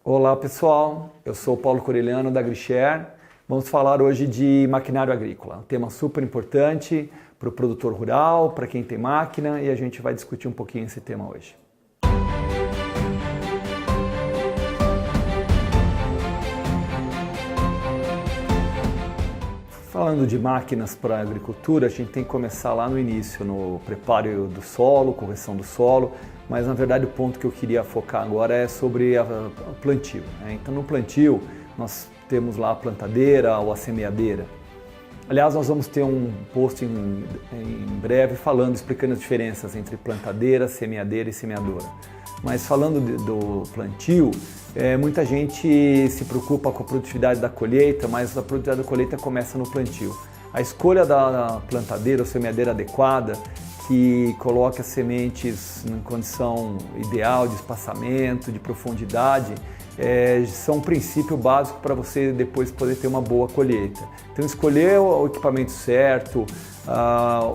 Olá pessoal, eu sou o Paulo Coreliano da AgriShare. Vamos falar hoje de maquinário agrícola, um tema super importante para o produtor rural, para quem tem máquina, e a gente vai discutir um pouquinho esse tema hoje. Falando de máquinas para a agricultura, a gente tem que começar lá no início, no preparo do solo, correção do solo, mas na verdade o ponto que eu queria focar agora é sobre o plantio, né? Então no plantio nós temos lá a plantadeira ou a semeadeira. Aliás, nós vamos ter um post em breve explicando as diferenças entre plantadeira, semeadeira e semeadora. Mas falando do plantio, muita gente se preocupa com a produtividade da colheita, mas a produtividade da colheita começa no plantio. A escolha da plantadeira ou semeadeira adequada, que coloque as sementes em condição ideal de espaçamento, de profundidade, são um princípio básico para você depois poder ter uma boa colheita. Então escolher o equipamento certo,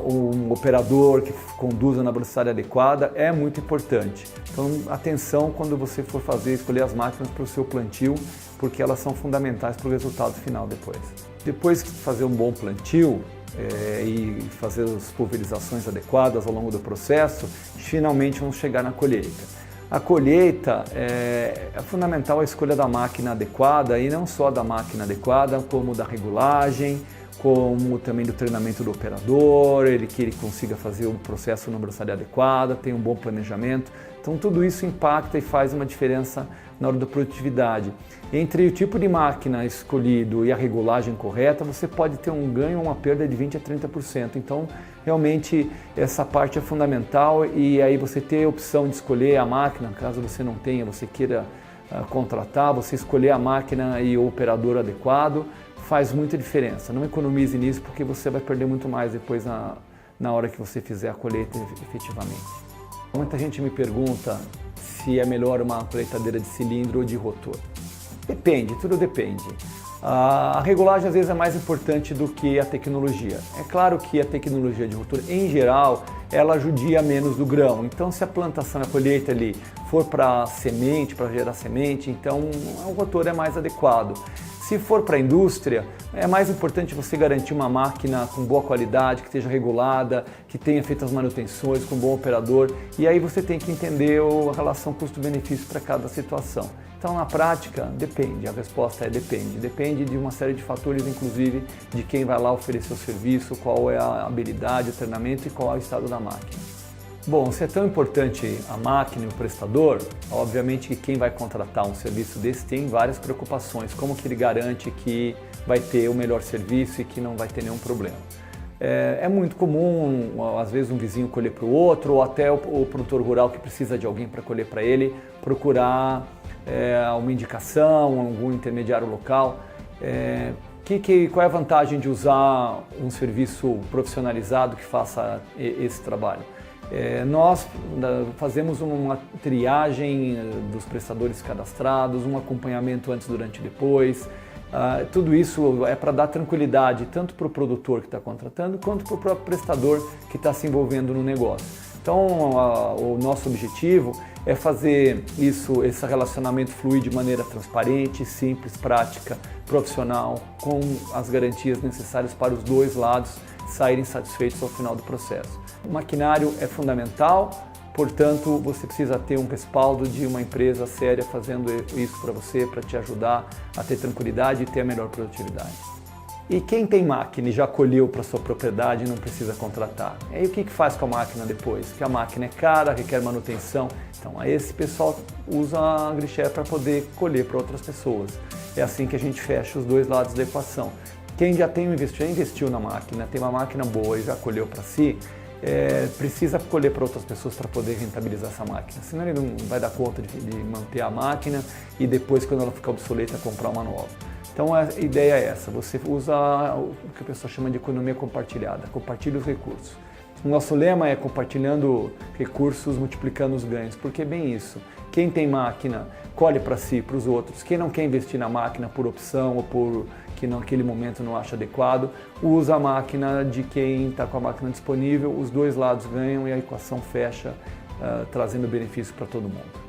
um operador que conduza na velocidade adequada é muito importante. Então atenção quando você for escolher as máquinas para o seu plantio, porque elas são fundamentais para o resultado final depois. Depois de fazer um bom plantio e fazer as pulverizações adequadas ao longo do processo, finalmente vamos chegar na colheita. A colheita é fundamental a escolha da máquina adequada, e não só da máquina adequada, como da regulagem, como também do treinamento do operador, que ele consiga fazer o processo na velocidade adequada, tenha um bom planejamento. Então tudo isso impacta e faz uma diferença na hora da produtividade. Entre o tipo de máquina escolhido e a regulagem correta, você pode ter um ganho ou uma perda de 20% a 30%. Então realmente essa parte é fundamental, e aí você ter a opção de escolher a máquina, caso você não tenha, você queira contratar, você escolher a máquina e o operador adequado, faz muita diferença. Não economize nisso, porque você vai perder muito mais depois na hora que você fizer a colheita efetivamente. Muita gente me pergunta se é melhor uma colheitadeira de cilindro ou de rotor. Depende, tudo depende. A regulagem às vezes é mais importante do que a tecnologia. É claro que a tecnologia de rotor, em geral, ela judia menos do grão. Então se a plantação, a colheita ali for para semente, para gerar semente, então o rotor é mais adequado. Se for para a indústria, é mais importante você garantir uma máquina com boa qualidade, que esteja regulada, que tenha feito as manutenções com um bom operador, e aí você tem que entender a relação custo-benefício para cada situação. Então, na prática, depende, a resposta é depende. Depende de uma série de fatores, inclusive de quem vai lá oferecer o serviço, qual é a habilidade, o treinamento e qual é o estado da máquina. Bom, se é tão importante a máquina e o prestador, obviamente que quem vai contratar um serviço desse tem várias preocupações. Como que ele garante que vai ter o melhor serviço e que não vai ter nenhum problema? É muito comum, às vezes, um vizinho colher para o outro, ou até o produtor rural que precisa de alguém para colher para ele, procurar uma indicação, algum intermediário local. Qual é a vantagem de usar um serviço profissionalizado que faça esse trabalho? Nós fazemos uma triagem dos prestadores cadastrados, um acompanhamento antes, durante e depois. Tudo isso é para dar tranquilidade tanto para o produtor que está contratando, quanto para o próprio prestador que está se envolvendo no negócio. Então, o nosso objetivo é fazer esse relacionamento fluir de maneira transparente, simples, prática, profissional, com as garantias necessárias para os dois lados saírem satisfeitos ao final do processo. O maquinário é fundamental, portanto, você precisa ter um respaldo de uma empresa séria fazendo isso para você, para te ajudar a ter tranquilidade e ter a melhor produtividade. E quem tem máquina e já colheu para sua propriedade não precisa contratar. E aí o que faz com a máquina depois? Que a máquina é cara, requer manutenção. Então esse pessoal usa a AgriShare para poder colher para outras pessoas. É assim que a gente fecha os dois lados da equação. Quem já investiu na máquina, tem uma máquina boa e já colheu para si, precisa colher para outras pessoas para poder rentabilizar essa máquina. Senão ele não vai dar conta de manter a máquina e depois, quando ela ficar obsoleta, comprar uma nova. Então a ideia é essa, você usa o que a pessoa chama de economia compartilhada, compartilha os recursos. O nosso lema é compartilhando recursos, multiplicando os ganhos, porque é bem isso. Quem tem máquina, colhe para si, para os outros. Quem não quer investir na máquina por opção ou por que naquele momento não acha adequado, usa a máquina de quem está com a máquina disponível, os dois lados ganham e a equação fecha, trazendo benefício para todo mundo.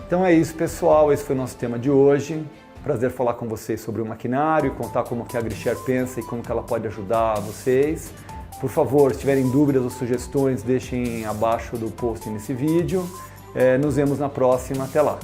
Então é isso, pessoal, esse foi o nosso tema de hoje. Prazer falar com vocês sobre o maquinário, contar como que a AgriShare pensa e como que ela pode ajudar vocês. Por favor, se tiverem dúvidas ou sugestões, deixem abaixo do post nesse vídeo. Nos vemos na próxima, até lá!